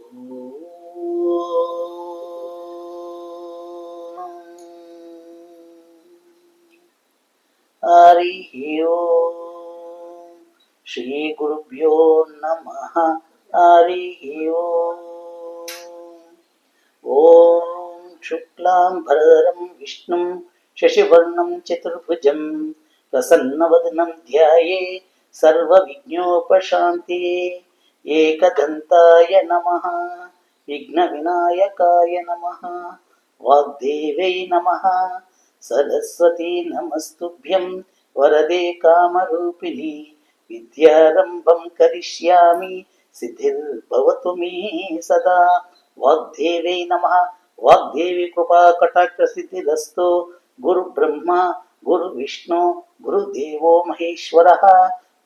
హరి ఓం. శ్రీ గురుభ్యో నమః. హరి ఓం. ఓం శుక్లాం భరధరం విష్ణుం శశివర్ణం చతుర్భుజం ప్రసన్నవదనం ధ్యాయే సర్వవిఘ్నోపశాంతయే. ఏకదంతాయ నమః. విఘ్న వినాయకాయ నమః. వాగ్దేవై నమః. సరస్వతీ నమస్తుభ్యం వరదే కామరూపిణి. విద్యారంభం కరిష్యామి సిద్ధిర్భవతు మే సదా. వాగ్దేవై నమః. వాగ్దేవి కృపా కటాక్ష సిద్ధిరస్తు. గురు బ్రహ్మ గురు విష్ణు గురుదేవో మహేశ్వరః.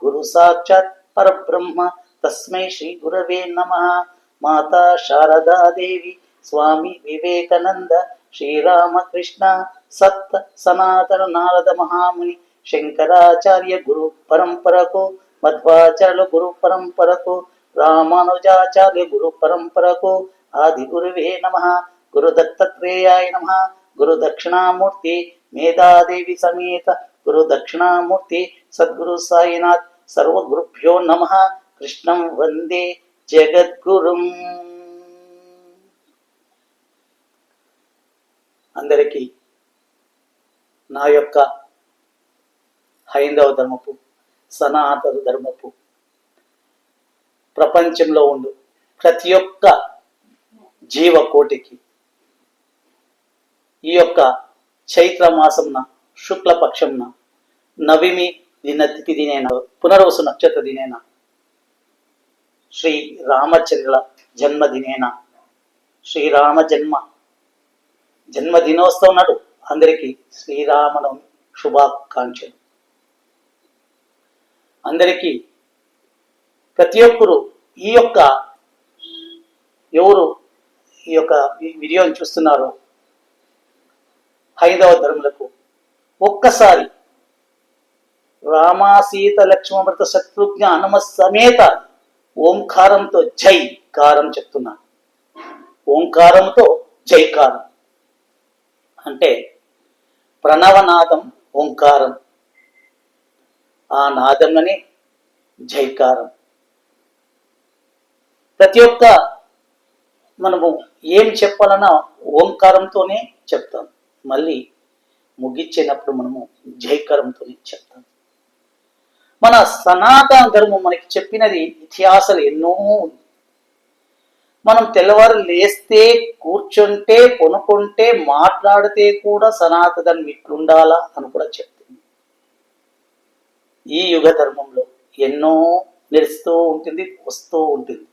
గురు సాక్షాత్ పరబ్రహ్మ తస్మై శ్రీ గురవే నమః. మాతా శారదాదేవి, స్వామి వివేకానంద, శ్రీరామకృష్ణ, సత్ సనాతన నారద మహాముని, శంకరాచార్య గురు పరంపరకు, మధ్వాచార్య గురు పరంపరకు, రామానుజాచార్య గురు పరంపరకు, ఆది గురువే నమః. గురు దత్తాత్రేయాయ నమః. గురు దక్షిణామూర్తి మేధాదేవి సమేత గురు దక్షిణామూర్తి సద్గురు సాయినాథ్ సర్వగురుభ్యో నమః. కృష్ణం వందే జగద్గురుం. అందరికీ నా యొక్క హైందవ ధర్మపు, సనాతన ధర్మపు, ప్రపంచంలో ఉండు ప్రతి ఒక్క జీవకోటికి ఈ యొక్క చైత్ర మాసంన శుక్లపక్షంన నవమి దినతిథి దినేన పునర్వసు నక్షత్ర దినేన శ్రీ రామచంద్రుల జన్మదినేన శ్రీరామ జన్మదినోత్సవం నాడు అందరికీ శ్రీరామనవమి శుభాకాంక్షలు. అందరికీ ప్రతి ఒక్కరు ఈ యొక్క ఎవరు ఈ యొక్క వీడియోని చూస్తున్నారో హైందవ ధర్ములకు ఒక్కసారి రామ సీత లక్ష్మణభరత శత్రుఘ్న హనుమ సమేత ఓంకారంతో జై కారం చెప్తున్నాను. ఓంకారంతో జైకారం అంటే ప్రణవనాదం ఓంకారం, ఆ నాదంలోనే జైకారం. ప్రతి ఒక్క మనము ఏం చెప్పాలన్నా ఓంకారంతోనే చెప్తాం. మళ్ళీ ముగించేటప్పుడు మనము జైకారంతోనే చెప్తాం. మన సనాతన ధర్మం మనకి చెప్పినది ఇతిహాసాలు ఎన్నో ఉంది. మనం తెల్లవారు లేస్తే, కూర్చుంటే, కొనుక్కుంటే, మాట్లాడితే కూడా సనాతన ధర్మం ఇట్లుండాలా అని కూడా చెప్తుంది. ఈ యుగ ధర్మంలో ఎన్నో నిలుస్తూ ఉంటుంది, వస్తూ ఉంటుంది.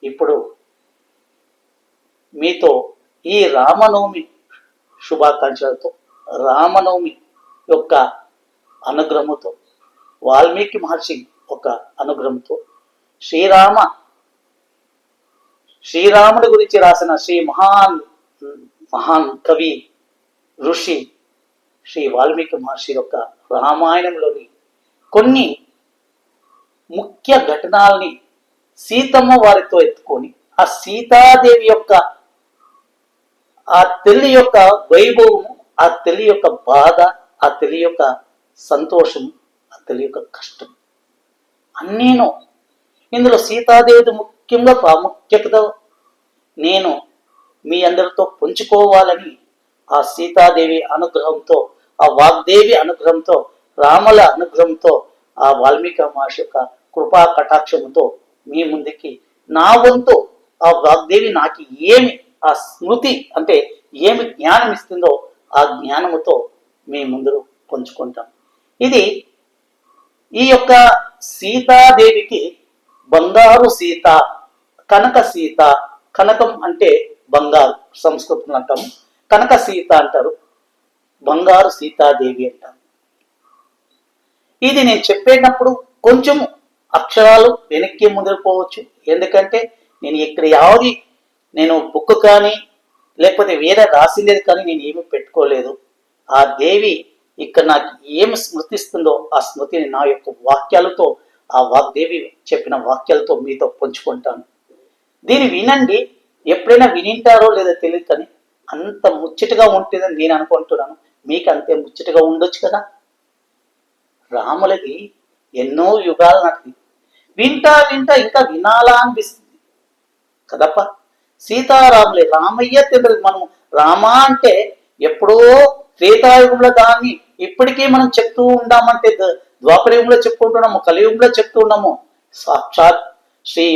ఇప్పుడు మీతో ఈ రామనవమి శుభాకాంక్షలతో, రామనవమి యొక్క అనుగ్రహంతో, వాల్మీకి మహర్షి ఒక అనుగ్రహంతో, శ్రీరాముడి గురించి రాసిన శ్రీ మహాన్ కవి ఋషి శ్రీ వాల్మీకి మహర్షి యొక్క రామాయణంలోని కొన్ని ముఖ్య ఘటనల్ని సీతమ్మ వారితో ఎత్తుకొని ఆ సీతాదేవి యొక్క ఆ తల్లి యొక్క వైభవము, ఆ తల్లి యొక్క బాధ, ఆ తల్లి యొక్క సంతోషం, ఆ తల్లి యొక్క కష్టం అన్నీను ఇందులో సీతాదేవి ముఖ్యంగా ప్రాముఖ్యత నేను మీ అందరితో పంచుకోవాలని ఆ సీతాదేవి అనుగ్రహంతో, ఆ వాగ్దేవి అనుగ్రహంతో, రాముల అనుగ్రహంతో, ఆ వాల్మీకి మహర్షి యొక్క కృపా కటాక్షముతో మీ ముందుకి నా వంతు ఆ వాగ్దేవి నాకు ఏమి ఆ స్మృతి అంటే ఏమి జ్ఞానం ఇస్తుందో ఆ జ్ఞానముతో మీ ముందు పంచుకుంటాం. ఇది ఈ యొక్క సీతాదేవికి బంగారు సీత, కనక సీత, కనకం అంటే బంగారు సంస్కృతంలో అంటాము, కనక సీత అంటారు, బంగారు సీతాదేవి అంటారు. ఇది నేను చెప్పేటప్పుడు కొంచెం అక్షరాలు వెనక్కి ముందుకుపోవచ్చు. ఎందుకంటే నేను ఇక్కడ యావది నేను బుక్ కానీ లేకపోతే వేరే రాసిందేది కానీ నేను ఏమీ పెట్టుకోలేదు. ఆ దేవి ఇక్కడ నాకు ఏమి స్మృతిస్తుందో ఆ స్మృతిని నా యొక్క వాక్యాలతో, ఆ వాగ్దేవి చెప్పిన వాక్యాలతో మీతో పంచుకుంటాను. దీన్ని వినండి. ఎప్పుడైనా వినింటారో లేదో తెలియదు, కానీ అంత ముచ్చటగా ఉంటుందని నేను అనుకుంటున్నాను. మీకు అంతే ముచ్చటగా ఉండొచ్చు కదా. రాములది ఎన్నో యుగాల నాటిది. వింటా వింటా ఇంకా వినాలా అనిపిస్తుంది కదప్ప. సీతారాములే రామయ్య తెలియదు. మనం రామ అంటే ఎప్పుడో త్రేతాయుగంలో దాన్ని ఇప్పటికీ మనం చెప్తూ ఉండామంటే ద్వాపరయుగంలో చెప్పుకుంటున్నాము, కలియుగంలో చెప్తూ ఉన్నాము. సాక్షాత్ శ్రీ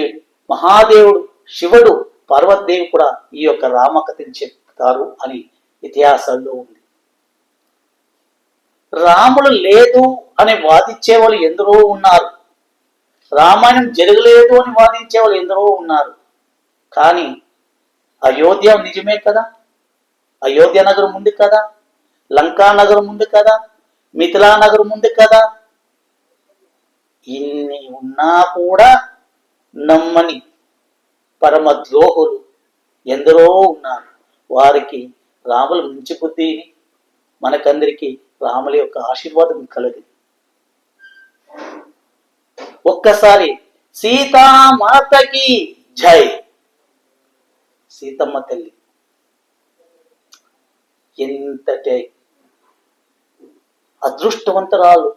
మహాదేవుడు శివుడు పార్వతీదేవి కూడా ఈ యొక్క రామకథని చెప్తారు అని ఇతిహాసాల్లో ఉంది. రాముడు లేదు అని వాదించే వాళ్ళు ఎందరో ఉన్నారు. రామాయణం జరగలేదు అని వాదించే వాళ్ళు ఎందరో ఉన్నారు. కానీ అయోధ్య నిజమే కదా, అయోధ్య నగరం ఉంది కదా, లంకా నగరం ఉంది కదా, మిథిలా నగరం ఉంది కదా. ఇన్ని ఉన్నా కూడా నమ్మని పరమ ద్రోహులు ఎందరో ఉన్నారు. వారికి రాముల మంచి బుద్ధిని, మనకందరికీ రాముల యొక్క ఆశీర్వాదం కలదు. ఒక్కసారి సీతామాతకి జై. సీతమ్మ తల్లి ఎంతటి అదృష్టవంతరాలు,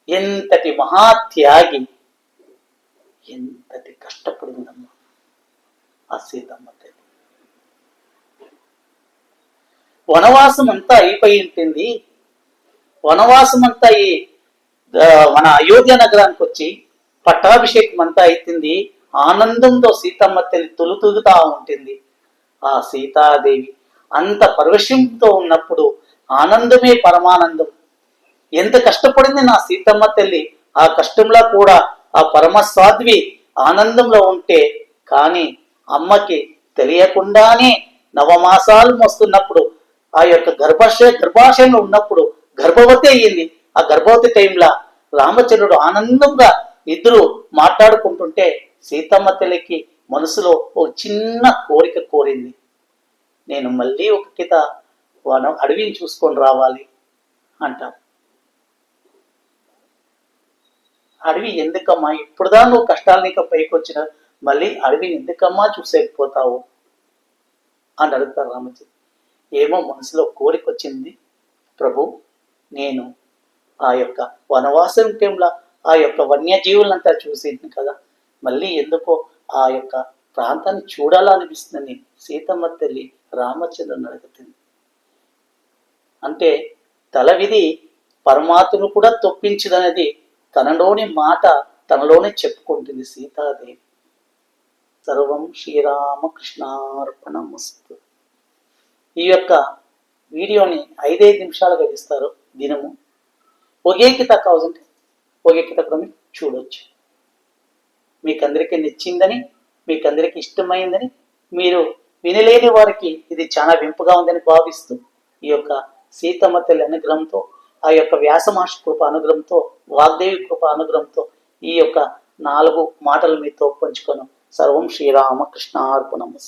ఎంతటి మహాత్యాగి, ఎంతటి కష్టపడిందమ్మా ఆ సీతమ్మ తల్లి. వనవాసం అంతా అయిపోయి ఉంటుంది. వనవాసం అంతా మన అయోధ్య నగరానికి వచ్చి పట్టాభిషేకం అంతా అవుతుంది. ఆనందంతో సీతమ్మ తల్లి తొలుతూగుతా ఉంటుంది. ఆ సీతాదేవి అంత పరవశంతో ఉన్నప్పుడు ఆనందమే పరమానందం. ఎంత కష్టపడింది నా సీతమ్మ తల్లి. ఆ కష్టంలో కూడా ఆ పరమసాధ్వి ఆనందంలో ఉంటే, కానీ అమ్మకి తెలియకుండానే నవమాసాలు మోస్తున్నప్పుడు, ఆ యొక్క గర్భాశయంలో ఉన్నప్పుడు గర్భవతి అయ్యింది. ఆ గర్భవతి టైంలో రామచంద్రుడు ఆనందంగా ఇద్దరు మాట్లాడుకుంటుంటే సీతమ్మ తల్లికి మనసులో ఓ చిన్న కోరిక కోరింది. నేను మళ్ళీ ఒక కిత అడవిని చూసుకొని రావాలి అంటారు. అడవి ఎందుకమ్మా, ఇప్పుడుదా నువ్వు కష్టాలు నీకు పైకి వచ్చిన, మళ్ళీ అడవిని ఎందుకమ్మా చూసేకపోతావు అని అడుగుతారు రామచంద్ర. ఏమో మనసులో కోరిక వచ్చింది ప్రభు, నేను ఆ యొక్క వనవాసం టైంలో ఆ యొక్క వన్యజీవులంతా చూసింది కదా, మళ్ళీ ఎందుకో ఆ యొక్క ప్రాంతాన్ని చూడాలనిపిస్తుందని సీతమ్మ తల్లి రామచంద్రుని అడుగుతుంది. అంటే తల విధి పరమాత్మను కూడా తొప్పించదనేది తనలోని మాట తనలోనే చెప్పుకుంటుంది సీతాదేవి. సర్వం శ్రీరామకృష్ణార్పణమస్తు. ఈ యొక్క వీడియోని 5 నిమిషాలుగా ఇస్తారు దినము. ఒకే కిత కావాలంటే ఒకే కిత కూడా మీరు చూడవచ్చు. మీకందరికీ నచ్చిందని, మీకందరికీ ఇష్టమైందని, మీరు వినలేని వారికి ఇది చాలా వింపుగా ఉందని భావిస్తూ, ఈ యొక్క సీతమ్మ తల్లి అనుగ్రహంతో, ఆ యొక్క వ్యాస మహర్షి కృప అనుగ్రహంతో, వాగ్దేవి కృప అనుగ్రహంతో ఈ యొక్క 4 మాటలు మీతో పంచుకోను. సర్వం శ్రీరామకృష్ణార్పణమస్తు.